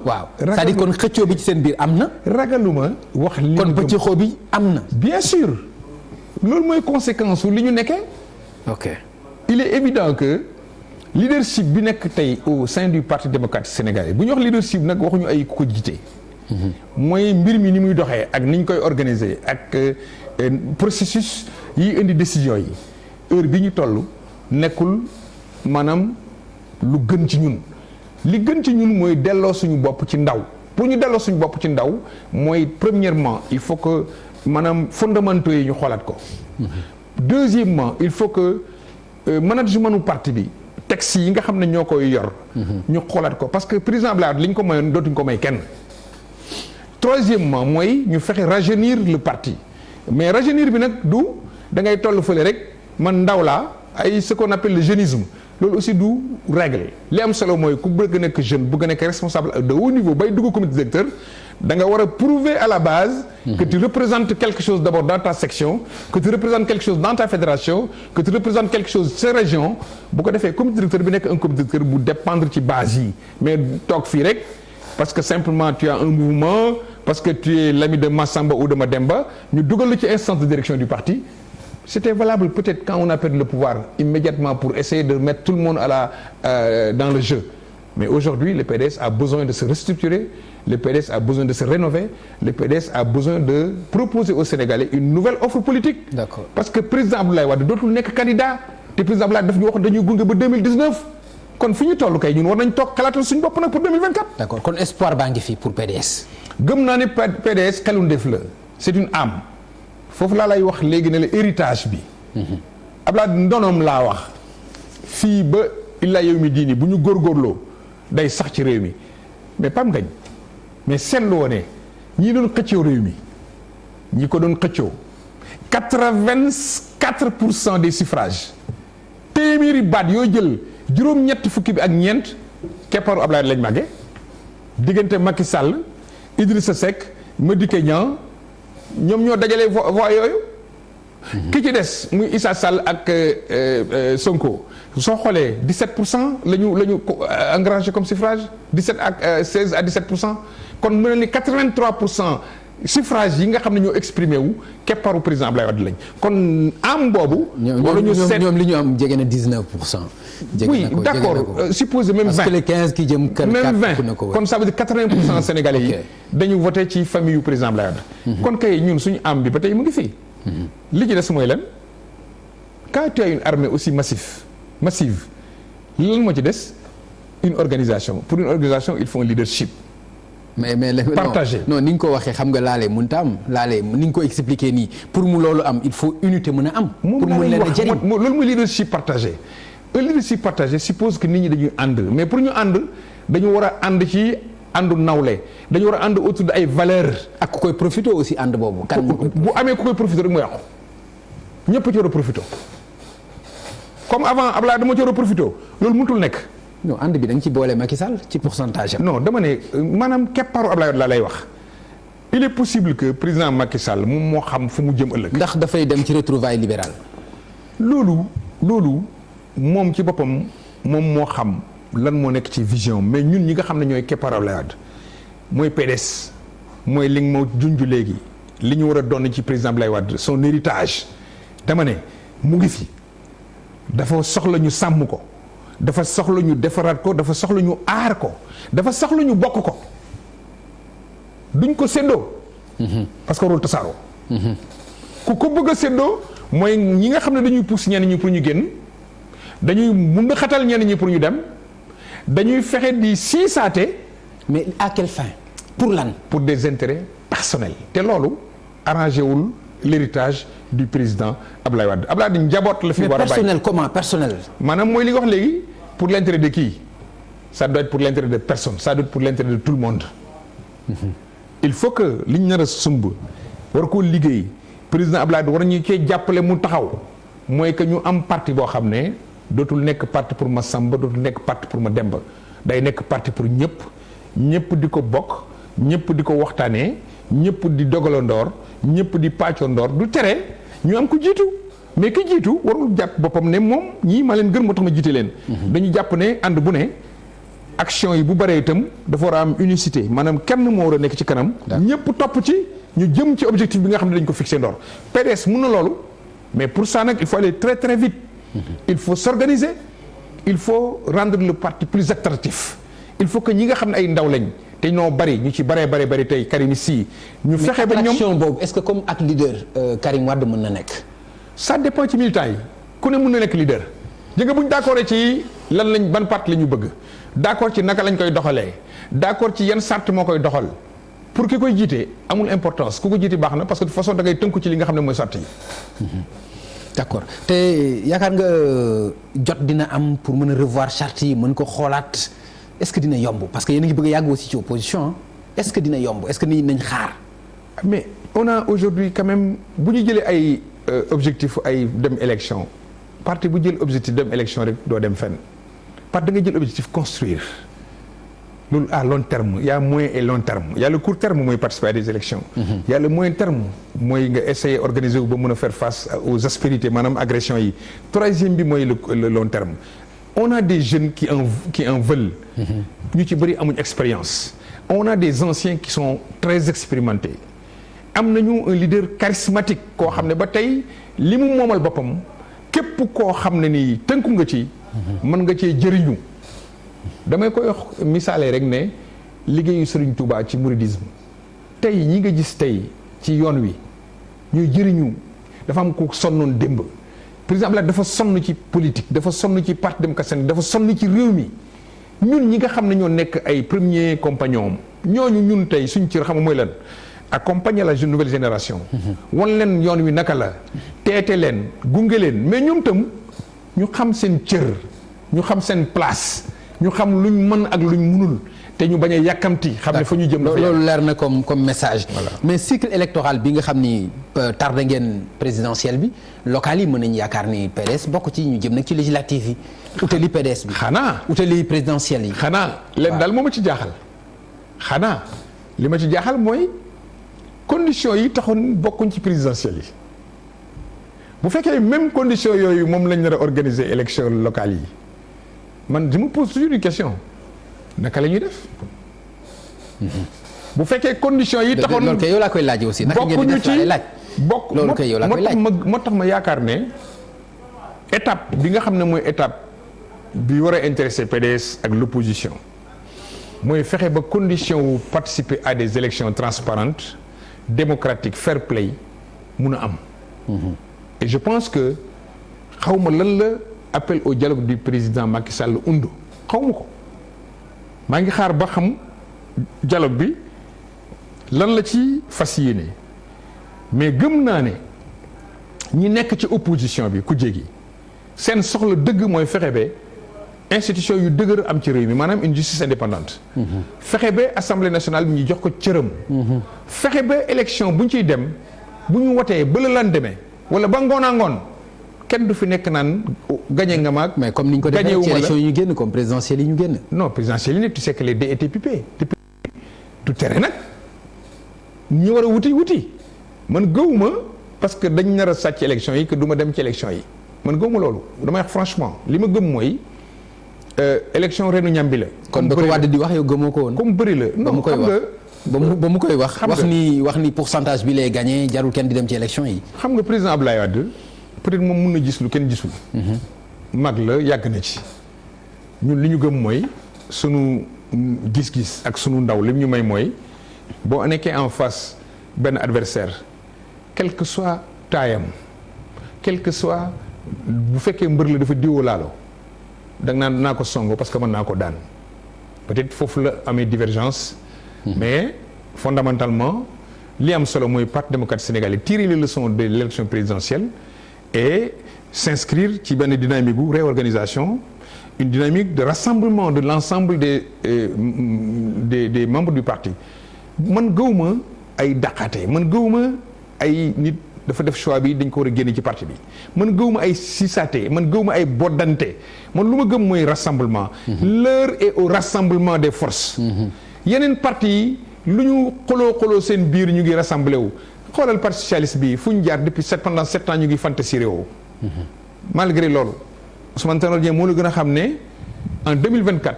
waaw c'est-à-dire kon xëccoo bi ci seen biir am na. ragaluma wax li kon pëccëxoo bi am na. bien sûr loolu mooy conséquence su li ñu nekkee. ok il est évident que leadership bi nekk tey au sein du parti démocratique sénégalais bu ñu wax leadership nag waxuñu ay ku ko jiite. mooy mbir mi ni muy doxee ak ni ñu koy organiser ak processus yi indi décision yi heure bi ñu toll nekkul maanaam lu gën ci ñun. li gën ci ñun mooy delloo suñu bopp ci ndaw pour ñu delloo suñu bopp ci ndaw mooy premièrement il faut que maanaam fondamentaux yi ñu xoolaat ko. deuxièmement il faut que management u parti bi texte yi nga xam ne ñoo koy yor. ñu xoolaat ko parce que président Abdoulaye Wade li ñu ko mayoon dootuñu ko may kenn. troisièmement mooy ñu fexe rajeunir le parti mais rajeunir bi nag du da ngay toll fële rek man ndaw laa ay ce qu'on appelle le jeunisme. loolu aussi du règle li am solo mooy ku bëgg nekk jeune bëgg nekk responsable de haut niveau bay dugg comité directeur da nga war a prouver à la base que tu représentes quelque chose d'abord dans ta section que tu représentes quelque chose dans ta fédération que tu représentes quelque chose sa région bu ko defee comité directeur bi nekk un comité directeur bu dépendre ci base yi mais toog fii rek parce que simplement tu as un mouvement parce que tu es l'ami de Massamba ou de Mademba ñu dugal la ci instance de direction du parti. C'était valable peut-être quand on a perdu le pouvoir immédiatement pour essayer de mettre tout le monde dans le jeu. Mais aujourd'hui, le PDS a besoin de se restructurer, le PDS a besoin de se rénover, le PDS a besoin de proposer aux Sénégalais une nouvelle offre politique. D'accord. Parce que président Abdoulaye Wade dootul nekk candidat te président Abdoulaye daf ñu wax dañuy gunge ba 2019 kon fi ñu toll kay ñun war nañ toog xalaatal suñu bopp nag pour 2024. D'accord kon espoir baa ngi fi pour PDS. gëm naa ne PDS xelum def la c'est une âme. foofu laa lay wax léegi ne la héritage bi. Abdoulaye ndonoom laa wax fii ba illaa yow mi diini bu ñu góorgóorloo day sax ci réew mi mais Pape Ngagne mais seetlu woo ne ñi doon xëccoo réew mi ñi ko doon xëccoo 84% des suffrages téeméeri baat yoo jël juróom-ñett fukki bi ak ñeent kepparu Abdoulaye lañ màggee diggante Macky Sall Idrissa Seck Madické Niang ñoom ñoo dajale voix yooyu. ki ci des muy Issa Sall ak Sonko soo xoolee 17% la ñu engrangé comme suffrage 17 ak 16 à 17% kon mu ne ni 83% suffrage yi nga xam ne ñoo exprimé wu kepparu président Abdoulaye Wade lañ kon am boobu. wala ñu seet ñoom li ñu am jege na 19%. oui d'accord supposé même 20 parce que les 15 qui jëm kër même 20 kon ça veut dire 80% sénégalais yi dañu voté ci famille yu président Abdoulaye Wade. kon kay ñun suñu am bi ba tey mu ngi fii. li ci des mooy lan quand tu as une armée aussi massive lan moo ci des une organisation pour une organisation il faut un leadership. mais partagé non ni nga ko waxee xam nga laalee mënut a am laalee ni nga ko expliqué nii pour mu loolu am il faut unité mën a am. pour mu leen a jëriñ loolu mooy leadership partagé. un leadership partagé suppose que nit ñi dañuy ànd mais pour ñu ànd dañu war a ànd ci àndu nawle dañu war a ànd autour de ay valeurs. ak ku koy profité aussi ànd boobu. kan bu amee ku koy profité rek mu yàqu ñëpp ci war a profité comme avant Abdoulaye dama ci war a profité loolu mënutul nekk. non ànd bi da nga ci boole Macky Sall ci pourcentage am. non dama ne maanaam keppaaru Abdoulaye laa lay wax il est possible que président Macky Sall moom moo xam fu mu jëm ëllëg. ndax dafay dem ci retrouvailles libérales. loolu moom ci boppam moom moo xam lan moo nekk ci vision mais ñun ñi nga xam ne ñooy keppaaru Abdoulaye Wade mooy PDS mooy li nga ma junj léegi li ñu war a doon ci président Abdoulaye Wade son héritage dama ne mu ngi fi dafa soxla ñu sàmm ko. dafa soxla ñu defaraat ko dafa soxla ñu aar ko dafa soxla ñu bokk ko duñ ko séddoo. parce que warul tasaaroo. ku ko bëgg a séddoo mooy ñi nga xam ne dañuy pousse ñenn ñi pour ñu génn dañuy mun a xatal ñenn ñi pour ñu dem dañuy fexe di siisaate. mais à quelle fin pour lan. pour des intérêts personnels. te loolu arrangé wul l'héritage du président Abdoulaye Wade Abdoulaye Wade njaboot la fi war a bàyyi. mais personnel comment personnel. maanaam mooy li nga wax léegi pour l'intérêt de qui ça doit être pour l'intérêt de personne ça doit être pour l'intérêt de tout le monde. il faut que liñ nar a sumb war koo liggéey président Abdoulaye Wade war ñu cee jàppale mu taxaw mooy que ñu am parti boo xam ne dootul nekk parti pour ma Samba dootul nekk parti pour ma Demba day nekk parti pour ñëpp di ko bokk ñëpp di ko waxtaanee ñëpp di dogalandoor ñëpp di pàccoondoor du tere ñu am ko jiitu mais ki jiitu warul jàpp boppam ne moom ñii ma leen gën moo tax ma jiite leen. dañu jàpp ne ànd bu ne action yi bu bëree itam dafa war a am unicité maanaam kenn moo war a nekk ci kanam. ñëpp topp ci ñu jëm ci objectif bi nga xam ne dañ ko fixé ndoor PDS mun na loolu mais pour ça nag il faut aller très très vite. Il faut s'organiser il faut rendre le parti plus attractif il faut que ñi nga xam ne ay ndaw lañ te ñoo bari ñu ci bari tey Karim si ñu fexe ba ñoom attraction boobu est-ce que comme ak leader Karim Wade mën na nekk. ça dépend ci militants yi ku ne mën na nekk leader jënga bu ñu d'accord ci lan lañ ban parti la ñu bëgg d'accord ci naka lañ koy doxalee d'accord ci yan sart moo koy doxal pour ki koy jiite amul importance ku ko jiite baax na parce que de toute façon da ngay tënku ci li nga xam ne mooy sart yi. D'accord te yaakaar nga jot dina am pour mën a revoir charte yi mën ko xoolaat est-ce que dina yomb parce que yéen a ngi bëgg a yàgg aussi ci opposition est-ce que dina yomb est-ce que nit ñi nañ xaar. mais on a aujourd'hui quand même bu ñu jëlee ay objectif ay dem élection parti bu jël objectif dem élection rek doo dem fenn parce que da nga jël objectif construire loolu à long terme il y a moyen et long terme il y a le court terme mooy participer à des élections il y a le moyen terme mooy nga essayer organiser wu ba mën a faire face aux aspérités maanaam agressions yi troisième bi mooy le long terme on a des jeunes qui en veulent ñu ci bëri amuñ expérience on a des anciens qui sont très expérimentés am nañu un leader charismatique koo xam ne ba tey li mu moomal boppam képp koo xam ne ni tënku nga ci mën nga cee jëriñu damay koy wax misaale rek ne liggéeyu Serigne Touba ci mouridisme tey ñi nga gis tey ci yoon wi ñuy jëriñu dafa am ko sonnoon démb président Abdoulaye dafa sonn ci politique dafa sonn ci parti démocratique dafa sonn ci réew mi ñun ñi nga xam ne ñoo nekk ay premiers compagnons ñooñu ñun tey suñ cër xam mooy lan accompagner la nouvelle génération wan leen yoon wi naka la teete leen gunge leen mais ñoom tam ñu xam seen cër ñu xam seen place ñu xam luñ mën ak luñ mënul te ñu bañ a yàkkamti xam ne fa ñu jëm loolu leer na comme message voilà. Mais cycle électoral bi nga xam ni tardé ngeen présidentielle bi local yi mën nañu yaakaar ni PDS bokk ci ñu jëm nag ci législative yi utali PDS bi xanaa utali présidentielle yi xanaa leen daal moo ma ci jaaxal xanaa li ma ci jaaxal mooy conditions yi taxoon bokkuñ ci présidentielle yi bu fekkee même condition yooyu moom lañ nar a organiser élection locale yi man je me pose toujours une question naka la ñuy def bu fekkee conditions yi taxoon loolu kay yow laa koy laaj aussi naka ngeen di def laa lay laaj bokk loolu kay yow laa koy laaj moo tax ma yaakaar ne étape bi nga xam ne mooy étape bi war a intéresser PDS ak l'opposition mooy fexe ba condition wu participer à des élections transparentes démocratiques fair play mun a am et je pense que xawma lan la appel au dialogue du président Macky Sall undu xawma ko maa ngi xaar ba xam dialogue bi lan la ci fas yéene mais gëm naa ne ñi nekk ci opposition bi ku jégi seen soxla dëgg mooy fexe ba institution yu dëgër am ci réew mi maanaam une justice indépendante fexe ba assemblée nationale bi ñu jox ko cëram fexe ba élection bu ñu ciy dem bu ñu wotee ba la lan demee wala ba ngoonaa ngoon kenn du fi nekk naan gagné nga maag mais comme ni ñu ko defee ci élection yi ñu génn comme présidentielle yi ñu génn non présidentielle yi nag tu sais que les dés étaient pipés du tere nag ñu war a wuti man gëwuma parce que dañ nar a sàcc élection yi que du ma dem ci élection yi man gëwuma loolu damay wax franchement li ma gëm mooy élection reenu ñambi la. kon ba ko Wade di wax yow gëmoo ko woon. comme bëri la non xam nga ba mu koy wax. wax ni pourcentage bi lay gagné jarul kenn di dem ci élection yi. xam nga président Abdoulaye Wade peut-être moom mun na gis lu kenn gisul. mag la yàgg na ci. ñun li ñu gëm mooy sunu gis-gis ak sunu ndaw li ñu may mooy boo nekkee en face benn adversaire quel que soit taayam quel que soit bu fekkee mbër la dafa diwoo laalo da nga naan naa ko songo parce que mën naa ko daan peut-être foofu la amee divergence. mais fondamentalement li am solo mooy parti démocratique sénégalais tirer les leçons de l'élection présidentielle et s'inscrire ci benn dynamique gu réorganisation une dynamique de rassemblement de l'ensemble des membres du parti man gëwuma ay daqaate man gëwuma ay nit dafa def choix bi dañ ko war a génne ci parti bi man gëwuma ay sisaate man gëwuma ay boddante man lu ma gëm mooy rassemblement l'heure est au rassemblement des forces yeneen parti yi lu ñu xoloo seen biir ñu ngi rassemblé wu xoolal parti socialiste bi fu ñu jaar depuis pendant 7 ans ñu ngi fantasiré woo malgré loolu Ousmane Tanor Dieng moo la gën a xam ne en 2024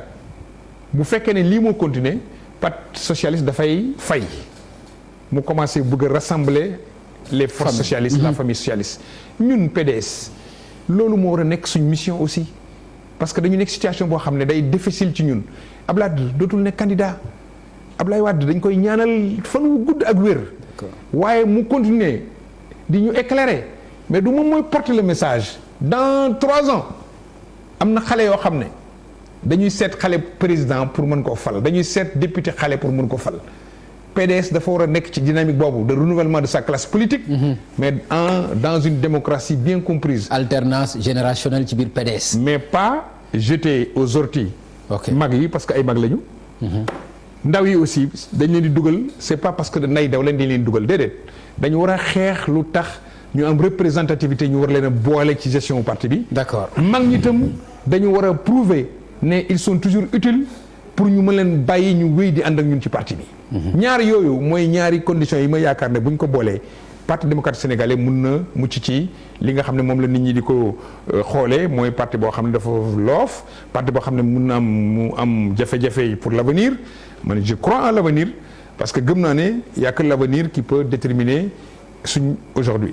bu fekkee ne lii moo continuer parti socialiste dafay fay mu commencé bëgg a rassembler les forces socialistes la famille socialiste ñun PDS loolu moo war a nekk suñ mission aussi parce que dañu nekk situation boo xam ne day difficile ci ñun Abdoulaye Wade dootul nekk candidat Abdoulaye Wade dañ koy ñaanal fan wu gudd ak wér waaye mu continuer di ñu éclairer mais du moom mooy porter le message dans 3 ans am na xale yoo xam ne dañuy seet xale président pour mën koo fal dañuy seet député xale pour mën ko fal PDS dafa war a nekk ci dynamique boobu de renouvellement de sa classe politique mais dans une démocratie bien comprise alternance générationnelle ci biir PDS mais pas jeter aux orties mag yi parce que ay mag lañu ndaw yi aussi dañ leen di dugal c'est pas parce que nay daw leen di leen dugal déedéet dañu war a xeex lu tax ñu am représentativité ñu war leen a boole ci gestion parti bi d'accord mag ñi itam dañu war a prouver ne ils sont toujours utiles pour ñu mën leen bàyyi ñu wéy di ànd ak ñun ci parti bi ñaar yooyu mooy ñaari conditions yi ma yaakaar ne bu ñu ko boolee parti démocratique sénégalais mun na mucc ci li nga xam ne moom la nit ñi di ko xoolee mooy parti boo xam ne dafa loof parti boo xam ne mun na am mu am jafe-jafe pour l'avenir man je crois en l'avenir parce que gëm naa ne y a que l'avenir qui peut déterminer suñ aujourd'hui